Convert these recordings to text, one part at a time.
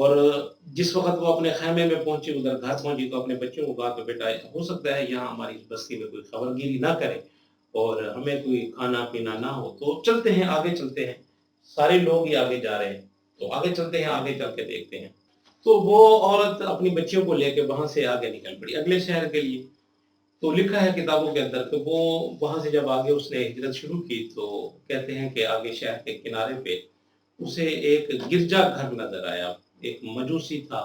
اور جس وقت وہ اپنے خیمے میں پہنچی، ادھر گھر پہنچی، تو اپنے بچوں کو کہا کہ بیٹا ہو سکتا ہے یہاں ہماری بستی میں کوئی خبر گیری نہ کرے اور ہمیں کوئی کھانا پینا نہ ہو، تو چلتے ہیں آگے چلتے ہیں، سارے لوگ ہی آگے جا رہے ہیں، تو آگے چلتے ہیں، آگے چل کے دیکھتے ہیں۔ تو وہ عورت اپنی بچیوں کو لے کے وہاں سے آگے نکل پڑی اگلے شہر کے لیے۔ تو لکھا ہے کتابوں کے اندر کہ وہ وہاں سے جب آگے اس نے ہجرت شروع کی تو کہتے ہیں کہ آگے شہر کے کنارے پہ اسے ایک گرجا گھر نظر آیا، ایک مجوسی تھا،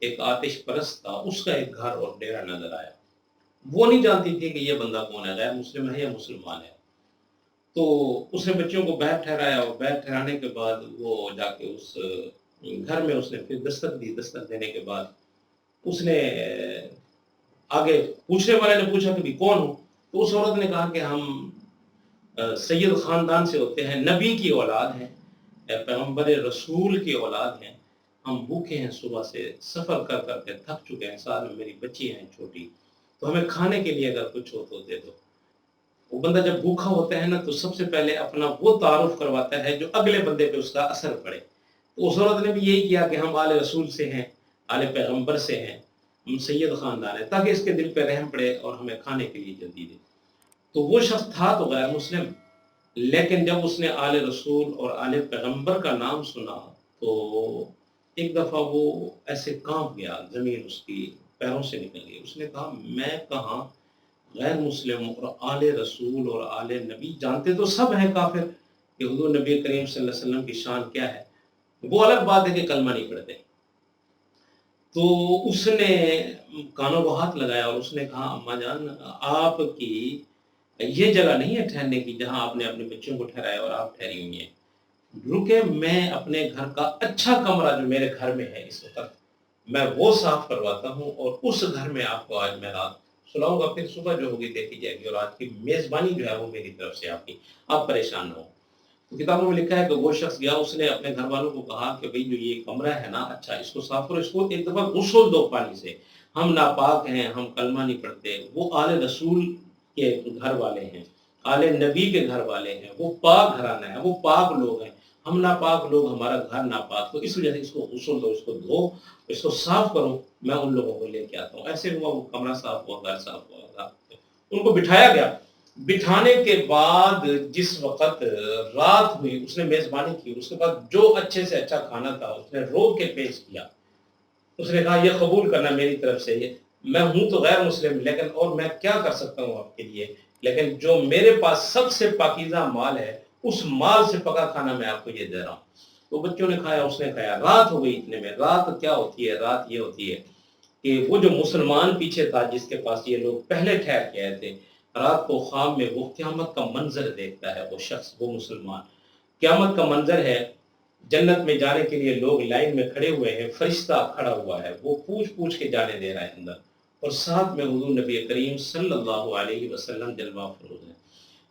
ایک آتش پرست تھا، اس کا ایک گھر اور ڈیرا نظر آیا۔ وہ نہیں جانتی تھی کہ یہ بندہ کون ہے، غیر مسلم ہے یا مسلمان ہے۔ تو اس نے بچوں کو بیٹھ ٹھہرایا اور بیٹھ ٹھہرانے کے بعد وہ جا کے اس گھر میں اس نے پھر دستک دی، دستک دینے کے بعد اس نے آگے پوچھنے والے نے پوچھا کہ بھی کون ہو؟ تو اس عورت نے کہا کہ ہم سید خاندان سے ہوتے ہیں، نبی کی اولاد ہیں، پیغمبر رسول کی اولاد ہیں، ہم بھوکے ہیں، صبح سے سفر کر کر کے تھک چکے ہیں، ساتھ میں میری بچی ہیں چھوٹی، تو ہمیں کھانے کے لیے اگر کچھ ہو تو دے دو۔ وہ بندہ جب بھوکا ہوتا ہے نا تو سب سے پہلے اپنا وہ تعارف کرواتا ہے جو اگلے بندے پہ اس کا اثر پڑے۔ تو اس عورت نے بھی یہی کیا کہ ہم آل رسول سے ہیں، آل پیغمبر سے ہیں، ہم سید خاندان ہیں، تاکہ اس کے دل پہ رحم پڑے اور ہمیں کھانے کے لیے جلدی دے۔ تو وہ شخص تھا تو غیر مسلم، لیکن جب اس نے آل رسول اور آل پیغمبر کا نام سنا تو ایک دفعہ وہ ایسے کانپ گیا، زمین اس کی پیروں سے نکل گئی۔ اس نے کہا میں کہاں غیر مسلم اور آل رسول اور آل نبی، جانتے تو سب ہیں کافر کہ حضور نبی کریم صلی اللہ علیہ وسلم کی شان کیا ہے، وہ الگ بات ہے کہ کلمہ نہیں پڑھتے۔ تو اس نے کانوں کو ہاتھ لگایا اور اس نے کہا اماں جان آپ کی یہ جگہ نہیں ہے ٹھہرنے کی جہاں آپ نے اپنے بچوں کو ٹھہرایا اور آپ ٹھہری ہوئی ہیں، رکے میں اپنے گھر کا اچھا کمرہ جو میرے گھر میں ہے اس وقت میں وہ صاف کرواتا ہوں اور اس گھر میں آپ کو آج میں رات سلاؤں گا، پھر صبح جو ہوگی دیکھی جائے گی، اور آج کی میزبانی جو ہے وہ میری طرف سے آپ کی، آپ پریشان نہ ہو۔ تو کتابوں میں لکھا ہے کہ وہ شخص گیا، اس نے اپنے گھر والوں کو کہا کہ بھئی جو یہ کمرہ ہے نا اچھا اس کو صاف کرو، اس کو ایک دفعہ غسل دو پانی سے، ہم ناپاک ہیں، ہم کلمہ نہیں پڑھتے، وہ آل رسول کے گھر والے ہیں، آل نبی کے گھر والے ہیں، وہ پاک گھرانہ ہے، وہ پاک لوگ ہیں، ہم ناپاک لوگ، ہمارا گھر ناپاک، تو اس وجہ سے اس کو غسل دو، اس کو دھو، اس کو صاف کرو، میں ان لوگوں کو لے کے آتا ہوں۔ ایسے ہوا، وہ کمرہ صاف ہوا، گھر صاف ہوا، ان کو بٹھایا گیا۔ بٹھانے کے بعد جس وقت رات ہوئی اس نے میزبانی کی، اس کے بعد جو اچھے سے اچھا کھانا تھا اس نے روک کے پیش کیا۔ اس نے کہا یہ قبول کرنا میری طرف سے، یہ میں ہوں تو غیر مسلم لیکن اور میں کیا کر سکتا ہوں آپ کے لیے، لیکن جو میرے پاس سب سے پاکیزہ مال ہے اس مال سے پکا کھانا میں آپ کو یہ دے رہا ہوں۔ تو بچوں نے کھایا، اس نے کھایا، رات ہو گئی اتنے میں۔ رات کیا ہوتی ہے؟ رات یہ ہوتی ہے کہ وہ جو مسلمان پیچھے تھا جس کے پاس یہ لوگ پہلے ٹھہر کے آئے تھے، رات کو خواب میں وہ قیامت کا منظر دیکھتا ہے، وہ شخص، وہ مسلمان قیامت کا منظر ہے، جنت میں جانے کے لیے لوگ لائن میں کھڑے ہوئے ہیں، فرشتہ کھڑا ہوا ہے، وہ پوچھ پوچھ کے جانے دے رہا ہے اندر، اور ساتھ میں حضور نبی کریم صلی اللہ علیہ وسلم جلوہ فروز ہے۔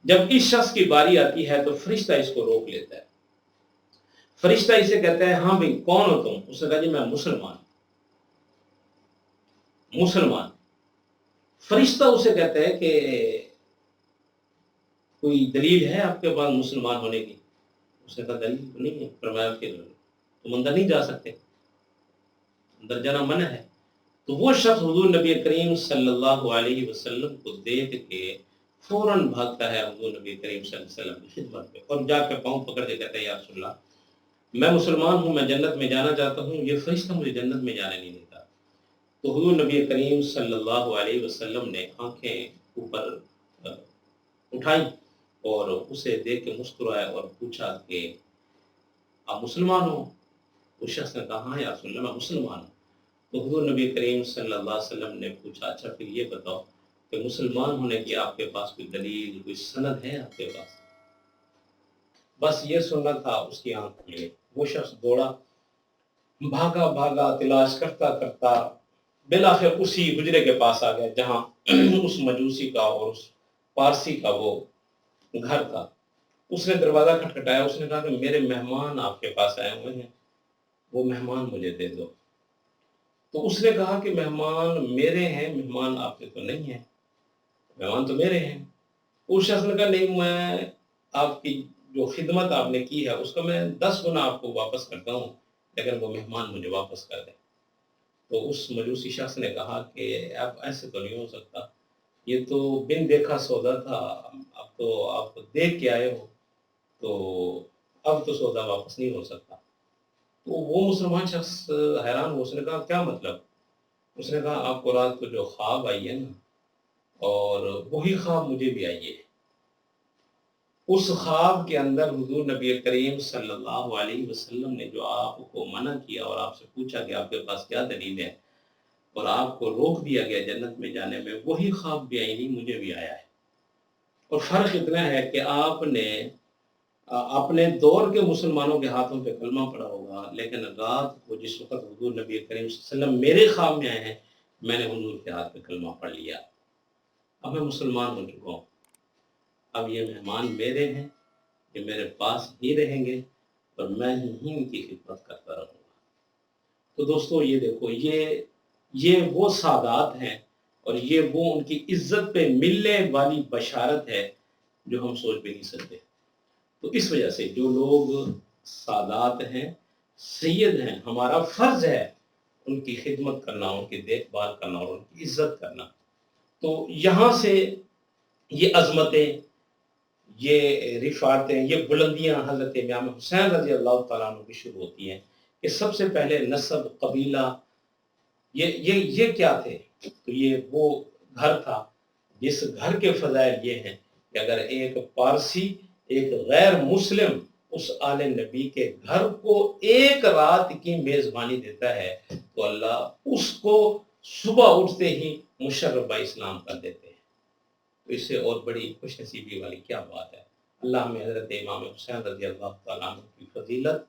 جب اس شخص کی باری آتی ہے تو فرشتہ اس کو روک لیتا ہے، فرشتہ اسے کہتا ہے ہاں بھئی کون ہو تم؟ اس نے کہا جی میں مسلمان، مسلمان۔ فرشتہ اسے کہتا ہے کہ کوئی دلیل ہے آپ کے پاس مسلمان ہونے کی؟ اس نے کہا دلیل تو نہیں ہے۔ فرمایا کہ تم اندر نہیں جا سکتے، اندر جانا منع ہے۔ تو وہ شخص حضور نبی کریم صلی اللہ علیہ وسلم کو دیکھ کے فوراً بھاگتا ہے حضور نبی کریم صلی اللہ علیہ وسلم کی خدمت پہ اور جا کے پاؤں پکڑ کے کہتا ہے یا رسول اللہ میں مسلمان ہوں، میں جنت میں جانا چاہتا ہوں، یہ فرشتہ مجھے جنت میں جانے نہیں دیتا۔ تو حضور نبی کریم صلی اللہ علیہ وسلم نے آنکھیں اوپر اٹھائیں اور اسے دیکھ کے مسکرائے اور پوچھا کہ آپ مسلمان ہو؟ اس شخص نے کہا ہاں یا رسول اللہ میں مسلمان ہوں۔ تو حضور نبی کریم صلی اللہ علیہ وسلم نے پوچھا اچھا پھر یہ بتاؤ کہ مسلمان ہونے کی آپ کے پاس کوئی دلیل، کوئی سند ہے آپ کے پاس؟ بس یہ سننا تھا، اس کی آنکھ کھل گئی۔ وہ شخص دوڑا، بھاگا بھاگا تلاش کرتا کرتا بالآخر اسی حجرے کے پاس آ گیا جہاں اس مجوسی کا اور اس پارسی کا وہ گھر تھا۔ اس نے دروازہ کھٹکھٹایا، اس نے کہا کہ میرے مہمان آپ کے پاس آئے ہوئے ہیں، وہ مہمان مجھے دے دو۔ تو اس نے کہا کہ مہمان میرے ہیں، مہمان آپ کے تو نہیں ہیں، مہمان تو میرے ہیں۔ اس شخص نے کہا نہیں، میں آپ کی جو خدمت آپ نے کی ہے اس کا میں 10 گنا آپ کو واپس کرتا ہوں، لیکن وہ مہمان مجھے واپس کر دیں۔ تو اس مجوسی شخص نے کہا کہ اب ایسے تو نہیں ہو سکتا، یہ تو بن دیکھا سودا تھا، اب تو آپ دیکھ کے آئے ہو، تو اب تو سودا واپس نہیں ہو سکتا۔ تو وہ مسلمان شخص حیران ہوا، اس نے کہا کیا مطلب؟ اس نے کہا آپ کو رات کو جو خواب آئی ہے نا، اور وہی خواب مجھے بھی آئی ہے۔ اس خواب کے اندر حضور نبی کریم صلی اللہ علیہ وسلم نے جو آپ کو منع کیا اور آپ سے پوچھا کہ آپ کے پاس کیا دلیل ہے، اور آپ کو روک دیا گیا جنت میں جانے میں، وہی خواب بھی آئی نہیں، مجھے بھی آیا ہے۔ اور فرق اتنا ہے کہ آپ نے اپنے دور کے مسلمانوں کے ہاتھوں پہ کلمہ پڑا ہوگا، لیکن رات کو جس وقت حضور نبی کریم صلی اللہ علیہ وسلم میرے خواب میں آئے ہیں، میں نے حضور کے ہاتھ پہ کلمہ پڑھ لیا، اب میں مسلمان ہو چکا ہوں، اب یہ مہمان میرے ہیں، یہ میرے پاس ہی رہیں گے اور میں ہی ان کی خدمت کرتا رہوں گا۔ تو دوستو یہ دیکھو، یہ وہ سادات ہیں، اور یہ وہ ان کی عزت پہ ملنے والی بشارت ہے جو ہم سوچ بھی نہیں سکتے۔ تو اس وجہ سے جو لوگ سادات ہیں، سید ہیں، ہمارا فرض ہے ان کی خدمت کرنا، ان کی دیکھ بھال کرنا اور ان کی عزت کرنا۔ تو یہاں سے یہ عظمتیں، یہ رفعتیں، یہ بلندیاں حضرت امام حسین رضی اللہ تعالیٰ عنہ کی شروع ہوتی ہیں کہ سب سے پہلے نسب، قبیلہ، یہ کیا تھے؟ تو یہ وہ گھر تھا جس گھر کے فضائل یہ ہیں کہ اگر ایک پارسی، ایک غیر مسلم اس آل نبی کے گھر کو ایک رات کی میزبانی دیتا ہے تو اللہ اس کو صبح اٹھتے ہی مشرف اسلام کر دیتے ہیں۔ تو اس سے اور بڑی خوش نصیبی والی کیا بات ہے۔ اللہ ہمیں حضرت امام حسین رضی اللہ تعالیٰ عنہ کی فضیلت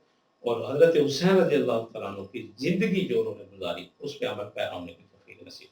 اور حضرت حسین رضی اللہ تعالیٰ عنہ کی زندگی جو انہوں نے گزاری اس پہ عمل پیرا ہونے کی توفیق نصیب